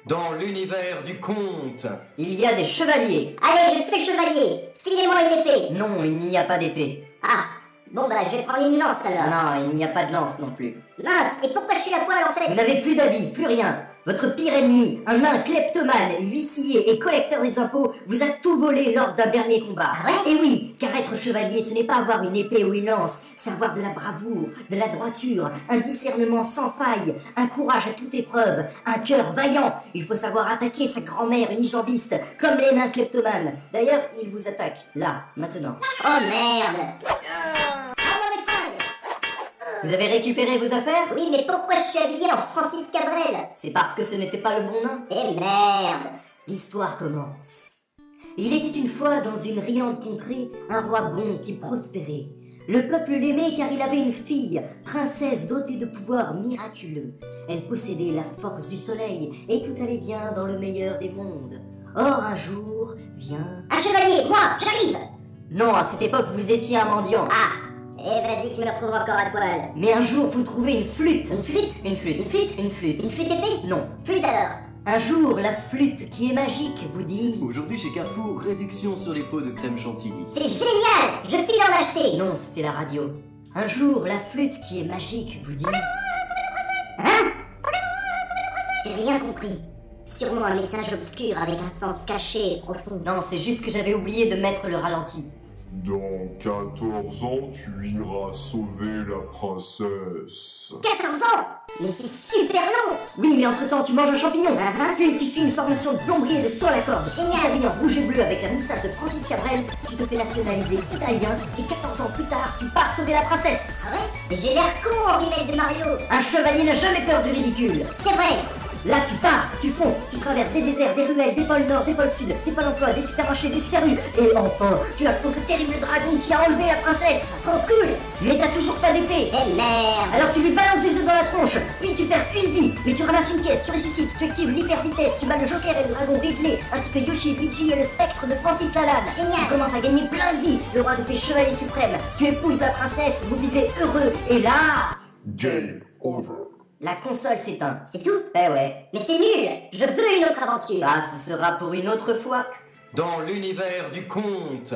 Dans l'univers du conte, il y a des chevaliers. Allez, je fais chevalier. Filez-moi une épée. Non, il n'y a pas d'épée. Ah, bon bah je vais prendre une lance alors. Non, il n'y a pas de lance non plus. Mince, et pourquoi je suis à poil en fait? Vous n'avez plus d'habits, plus rien. Votre pire ennemi, un nain kleptomane, huissier et collecteur des impôts, vous a tout volé lors d'un dernier combat. Ah ouais? Et oui, car être chevalier, ce n'est pas avoir une épée ou une lance, c'est avoir de la bravoure, de la droiture, un discernement sans faille, un courage à toute épreuve, un cœur vaillant. Il faut savoir attaquer sa grand-mère unijambiste, comme les nains kleptomanes. D'ailleurs, il vous attaque, là, maintenant. Oh merde. Vous avez récupéré vos affaires? Oui, mais pourquoi je suis habillé en Francis Cabrel? C'est parce que ce n'était pas le bon nain. Eh merde. L'histoire commence. Il était une fois dans une riante contrée un roi bon qui prospérait. Le peuple l'aimait car il avait une fille, princesse dotée de pouvoirs miraculeux. Elle possédait la force du soleil et tout allait bien dans le meilleur des mondes. Or un jour vient... Un chevalier, moi, j'arrive. Non, à cette époque vous étiez un mendiant. Ah, eh vas-y, tu me retrouves encore à poil. Mais un jour vous trouvez une flûte. Une flûte? Une flûte. Une flûte? Une flûte. Une flûte épée? Non. Flûte alors. Un jour, la flûte qui est magique vous dit... Aujourd'hui chez Carrefour, réduction sur les pots de crème chantilly. C'est génial. Je file en acheter. Non, c'était la radio. Un jour, la flûte qui est magique vous dit... Hein? J'ai rien compris. Sûrement un message obscur avec un sens caché et profond. Non, c'est juste que j'avais oublié de mettre le ralenti. Dans 14 ans, tu iras sauver la princesse. 14 ans. Mais c'est super long. Oui, mais entre-temps, tu manges un champignon. Uh-huh. Puis tu suis une formation de plombier de saut à la corde. Génial. Tu t'habilles en rouge et bleu avec la moustache de Francis Cabrel. Tu te fais nationaliser italien. Et 14 ans plus tard, tu pars sauver la princesse. Ah ouais? Mais j'ai l'air con en remake de Mario. Un chevalier n'a jamais peur du ridicule. C'est vrai. Là, tu pars, tu fonces, tu traverses des déserts, des ruelles, des pôles nord, des pôles sud, des pôles emploi, des supermarchés, des super-rues. Et enfin, tu affrontes le terrible dragon qui a enlevé la princesse. Trop cool. Mais t'as toujours pas d'épée. Eh merde. Alors tu lui balances des œufs dans la tronche, puis tu perds une vie, mais tu ramasses une caisse, tu ressuscites, tu actives l'hyper-vitesse, tu bats le Joker et le dragon Ridley, ainsi que Yoshi, Luigi et le spectre de Francis Lalanne. Génial. Tu commences à gagner plein de vie, le roi te fait chevalier suprême, tu épouses la princesse, vous vivez heureux, et là... Game over. La console s'éteint. C'est tout? Eh ouais. Mais c'est nul. Je veux une autre aventure. Ça, ce sera pour une autre fois. dans l'univers du conte.